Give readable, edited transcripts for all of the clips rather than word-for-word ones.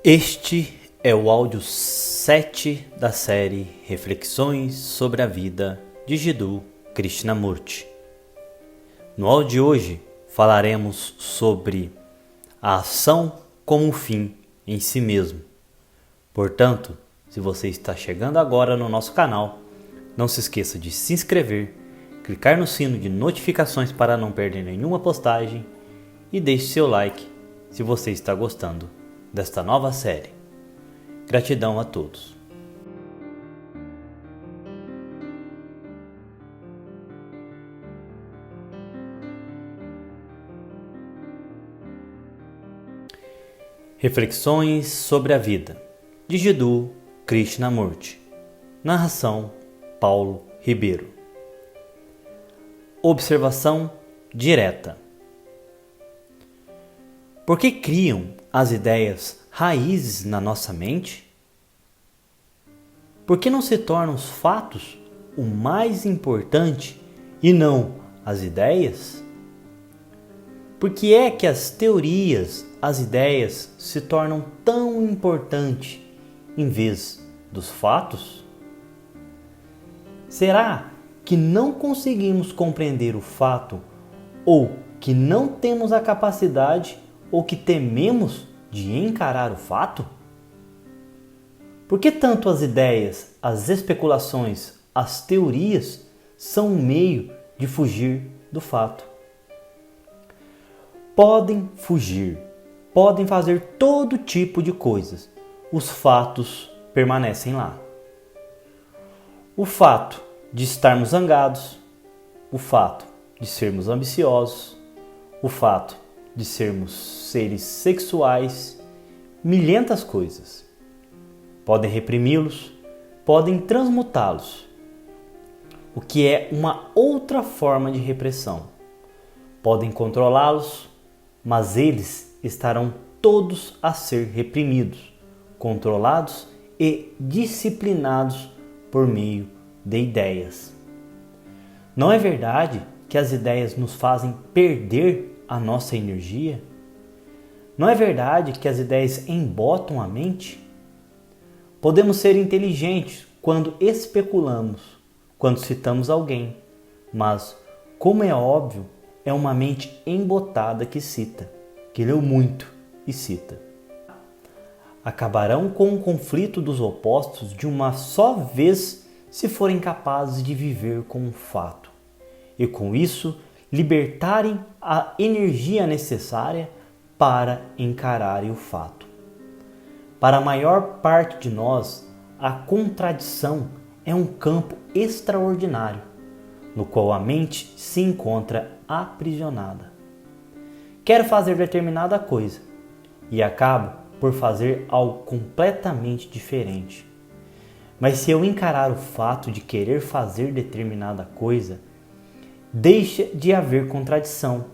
Este é o áudio 7 da série Reflexões sobre a Vida de Jiddu Krishnamurti. No áudio de hoje falaremos sobre a ação como um fim em si mesmo. Portanto, se você está chegando agora no nosso canal, não se esqueça de se inscrever, clicar no sino de notificações para não perder nenhuma postagem e deixe seu like se você está gostando desta nova série. Gratidão a todos. Reflexões sobre a Vida de Jiddu Krishnamurti. Narração Paulo Ribeiro. Observação direta. Por que criam as ideias raízes na nossa mente? Por que não se tornam os fatos o mais importante e não as ideias? Por que é que as teorias, as ideias se tornam tão importantes em vez dos fatos? Será que não conseguimos compreender o fato, ou que não temos a capacidade, ou que tememos de encarar o fato? Por que tanto as ideias, as especulações, as teorias são um meio de fugir do fato? Podem fugir, podem fazer todo tipo de coisas. Os fatos permanecem lá. O fato de estarmos zangados, o fato de sermos ambiciosos, o fato de sermos seres sexuais, milhentas coisas. Podem reprimi-los, podem transmutá-los, o que é uma outra forma de repressão. Podem controlá-los, mas eles estarão todos a ser reprimidos, controlados e disciplinados por meio de ideias. Não é verdade que as ideias nos fazem perder a nossa energia? Não é verdade que as ideias embotam a mente? Podemos ser inteligentes quando especulamos, quando citamos alguém, mas, como é óbvio, é uma mente embotada que cita, que leu muito e cita. Acabarão com o conflito dos opostos de uma só vez se forem capazes de viver com um fato e, com isso, libertarem a energia necessária para encararem o fato. Para a maior parte de nós, a contradição é um campo extraordinário, no qual a mente se encontra aprisionada. Quero fazer determinada coisa e acabo por fazer algo completamente diferente. Mas se eu encarar o fato de querer fazer determinada coisa, deixa de haver contradição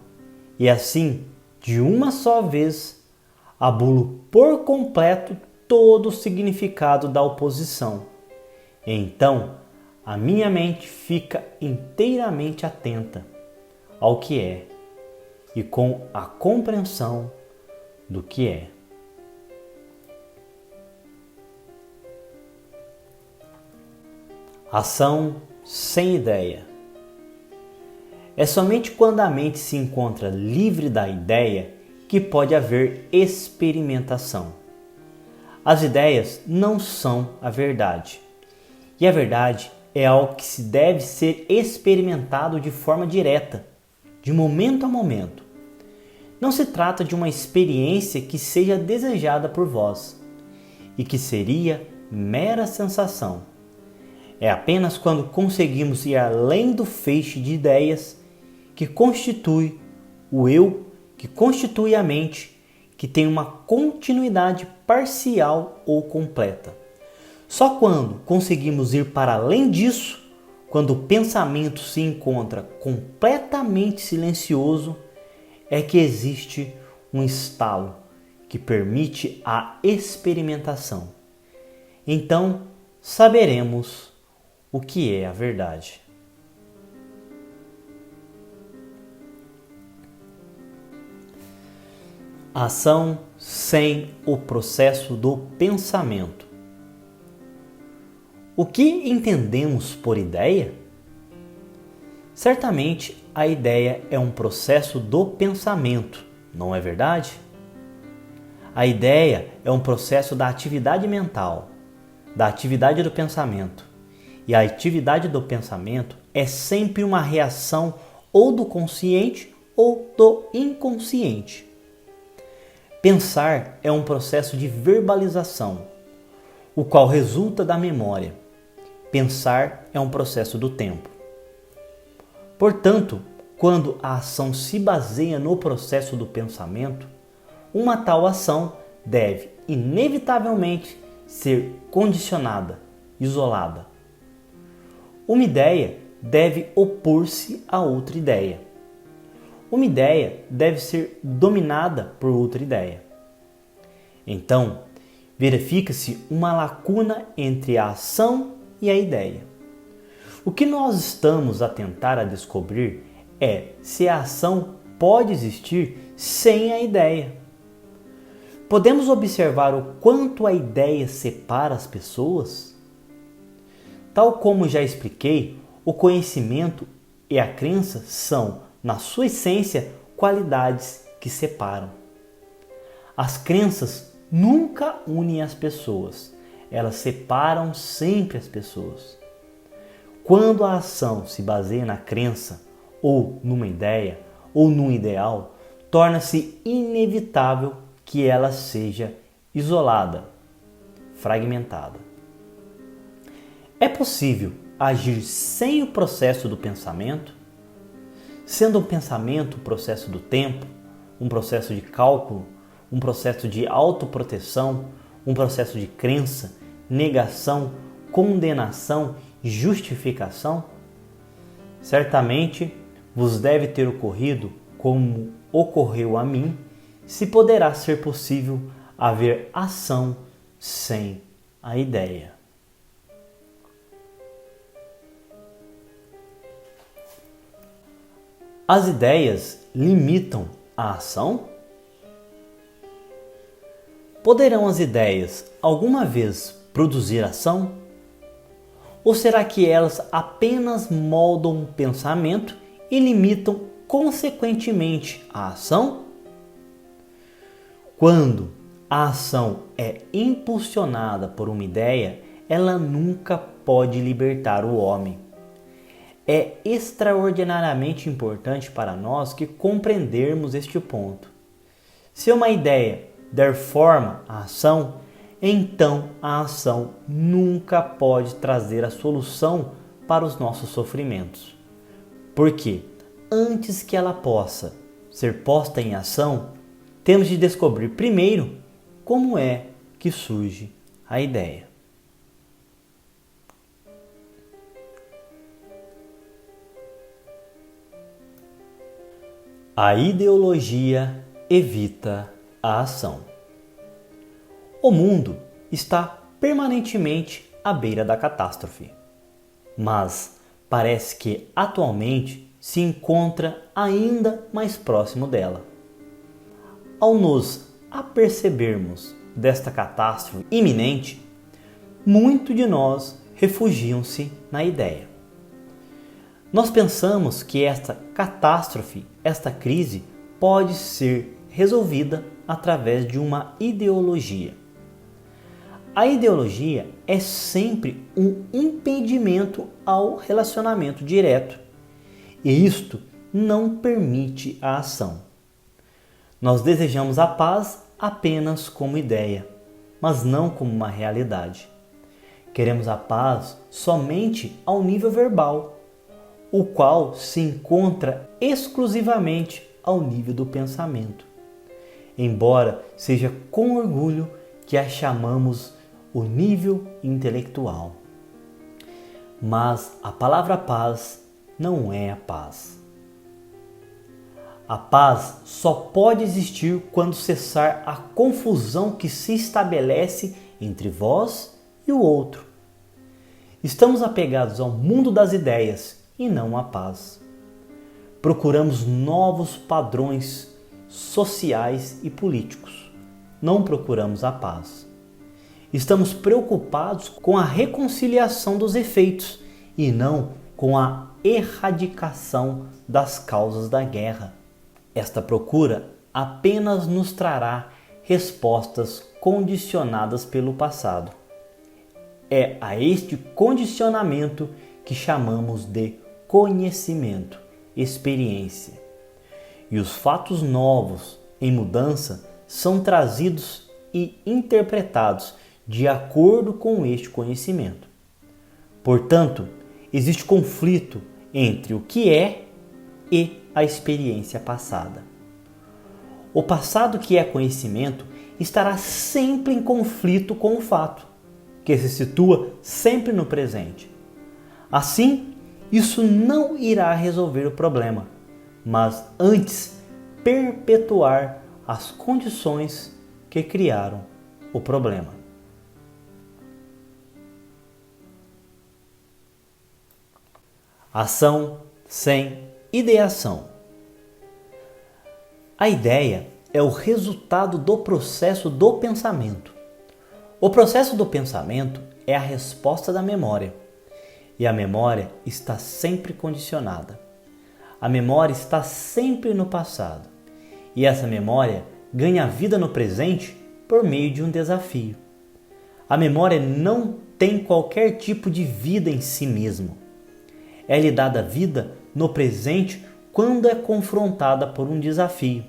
e assim, de uma só vez, abulo por completo todo o significado da oposição. E então, a minha mente fica inteiramente atenta ao que é e com a compreensão do que é. Ação sem ideia. É somente quando a mente se encontra livre da ideia que pode haver experimentação. As ideias não são a verdade. E a verdade é algo que se deve ser experimentado de forma direta, de momento a momento. Não se trata de uma experiência que seja desejada por vós e que seria mera sensação. É apenas quando conseguimos ir além do feixe de ideias que constitui o eu, que constitui a mente, que tem uma continuidade parcial ou completa. Só quando conseguimos ir para além disso, quando o pensamento se encontra completamente silencioso, é que existe um estalo que permite a experimentação. Então, saberemos o que é a verdade. Ação sem o processo do pensamento. O que entendemos por ideia? Certamente a ideia é um processo do pensamento, não é verdade? A ideia é um processo da atividade mental, da atividade do pensamento. E a atividade do pensamento é sempre uma reação ou do consciente ou do inconsciente. Pensar é um processo de verbalização, o qual resulta da memória. Pensar é um processo do tempo. Portanto, quando a ação se baseia no processo do pensamento, uma tal ação deve, inevitavelmente, ser condicionada, isolada. Uma ideia deve opor-se a outra ideia. Uma ideia deve ser dominada por outra ideia. Então, verifica-se uma lacuna entre a ação e a ideia. O que nós estamos a tentar descobrir é se a ação pode existir sem a ideia. Podemos observar o quanto a ideia separa as pessoas? Tal como já expliquei, o conhecimento e a crença são, na sua essência, qualidades que separam. As crenças nunca unem as pessoas, elas separam sempre as pessoas. Quando a ação se baseia na crença, ou numa ideia, ou num ideal, torna-se inevitável que ela seja isolada, fragmentada. É possível agir sem o processo do pensamento? Sendo um pensamento um processo do tempo, um processo de cálculo, um processo de autoproteção, um processo de crença, negação, condenação, justificação? Certamente vos deve ter ocorrido como ocorreu a mim, se poderá ser possível haver ação sem a ideia. As ideias limitam a ação? Poderão as ideias alguma vez produzir ação? Ou será que elas apenas moldam o pensamento e limitam consequentemente a ação? Quando a ação é impulsionada por uma ideia, ela nunca pode libertar o homem. É extraordinariamente importante para nós que compreendermos este ponto. Se uma ideia der forma à ação, então a ação nunca pode trazer a solução para os nossos sofrimentos. Porque antes que ela possa ser posta em ação, temos de descobrir primeiro como é que surge a ideia. A ideologia evita a ação. O mundo está permanentemente à beira da catástrofe, mas parece que atualmente se encontra ainda mais próximo dela. Ao nos apercebermos desta catástrofe iminente, muitos de nós refugiam-se na ideia. Nós pensamos que esta catástrofe, esta crise, pode ser resolvida através de uma ideologia. A ideologia é sempre um impedimento ao relacionamento direto, e isto não permite a ação. Nós desejamos a paz apenas como ideia, mas não como uma realidade. Queremos a paz somente ao nível verbal, o qual se encontra exclusivamente ao nível do pensamento, embora seja com orgulho que a chamamos o nível intelectual. Mas a palavra paz não é a paz. A paz só pode existir quando cessar a confusão que se estabelece entre vós e o outro. Estamos apegados ao mundo das ideias e não à paz. Procuramos novos padrões sociais e políticos. Não procuramos a paz. Estamos preocupados com a reconciliação dos efeitos e não com a erradicação das causas da guerra. Esta procura apenas nos trará respostas condicionadas pelo passado. É a este condicionamento que chamamos de conhecimento, experiência. E os fatos novos em mudança são trazidos e interpretados de acordo com este conhecimento. Portanto, existe conflito entre o que é e a experiência passada. O passado, que é conhecimento, estará sempre em conflito com o fato, que se situa sempre no presente. Assim, isso não irá resolver o problema, mas antes perpetuar as condições que criaram o problema. Ação sem ideação. A ideia é o resultado do processo do pensamento. O processo do pensamento é a resposta da memória, e a memória está sempre condicionada. A memória está sempre no passado, e essa memória ganha vida no presente por meio de um desafio. A memória não tem qualquer tipo de vida em si mesmo. É-lhe dada vida no presente quando é confrontada por um desafio.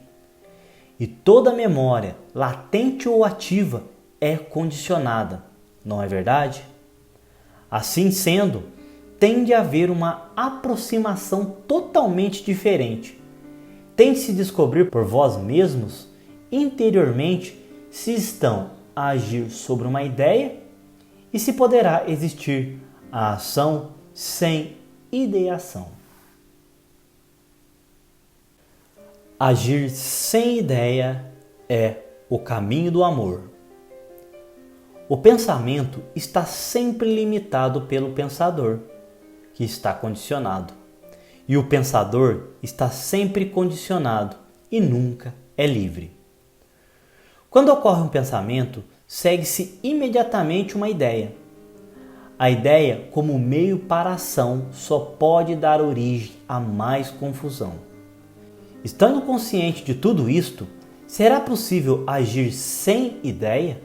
E toda memória, latente ou ativa, é condicionada, não é verdade? Assim sendo, tende a haver uma aproximação totalmente diferente. Tem de se descobrir por vós mesmos, interiormente, se estão a agir sobre uma ideia e se poderá existir a ação sem ideação. Agir sem ideia é o caminho do amor. O pensamento está sempre limitado pelo pensador, que está condicionado. E o pensador está sempre condicionado e nunca é livre. Quando ocorre um pensamento, segue-se imediatamente uma ideia. A ideia, como meio para a ação, só pode dar origem a mais confusão. Estando consciente de tudo isto, será possível agir sem ideia?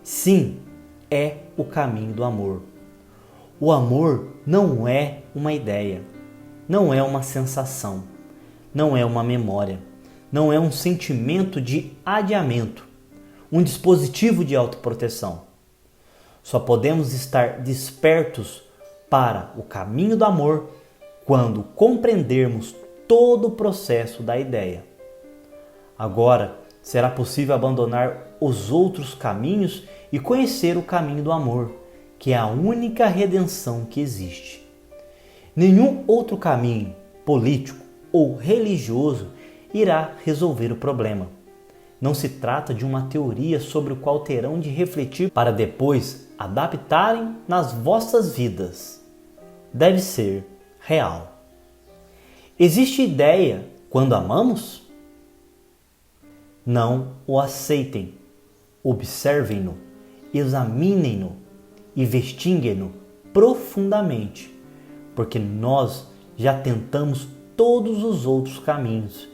Sim, é o caminho do amor. O amor não é uma ideia, não é uma sensação, não é uma memória, não é um sentimento de adiamento, um dispositivo de autoproteção. Só podemos estar despertos para o caminho do amor quando compreendermos todo o processo da ideia. Agora será possível abandonar os outros caminhos e conhecer o caminho do amor, que é a única redenção que existe. Nenhum outro caminho, político ou religioso, irá resolver o problema. Não se trata de uma teoria sobre o qual terão de refletir para depois adaptarem nas vossas vidas. Deve ser real. Existe ideia quando amamos? Não o aceitem, observem-no, examinem-no, investiguem-no profundamente, porque nós já tentamos todos os outros caminhos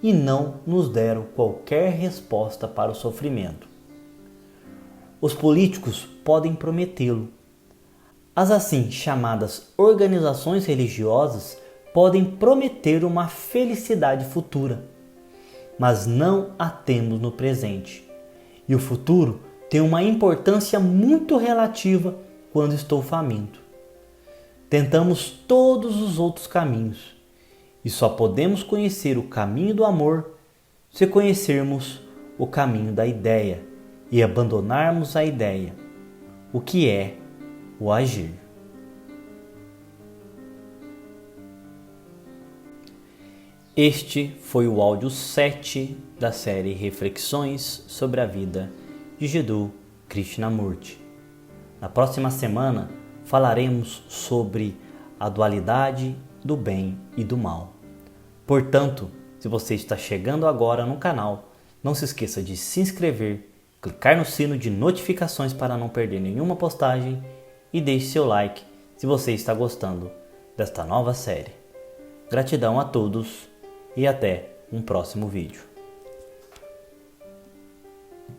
e não nos deram qualquer resposta para o sofrimento. Os políticos podem prometê-lo. As assim chamadas organizações religiosas podem prometer uma felicidade futura, mas não a temos no presente. E o futuro tem uma importância muito relativa quando estou faminto. Tentamos todos os outros caminhos e só podemos conhecer o caminho do amor se conhecermos o caminho da ideia e abandonarmos a ideia, o que é o agir. Este foi o áudio 7 da série Reflexões sobre a Vida de Jiddu Krishnamurti. Na próxima semana falaremos sobre a dualidade do bem e do mal. Portanto, Se você está chegando agora no canal, não se esqueça de se inscrever, clicar no sino de notificações para não perder nenhuma postagem e deixe seu like se você está gostando desta nova série. Gratidão a todos e até um próximo vídeo.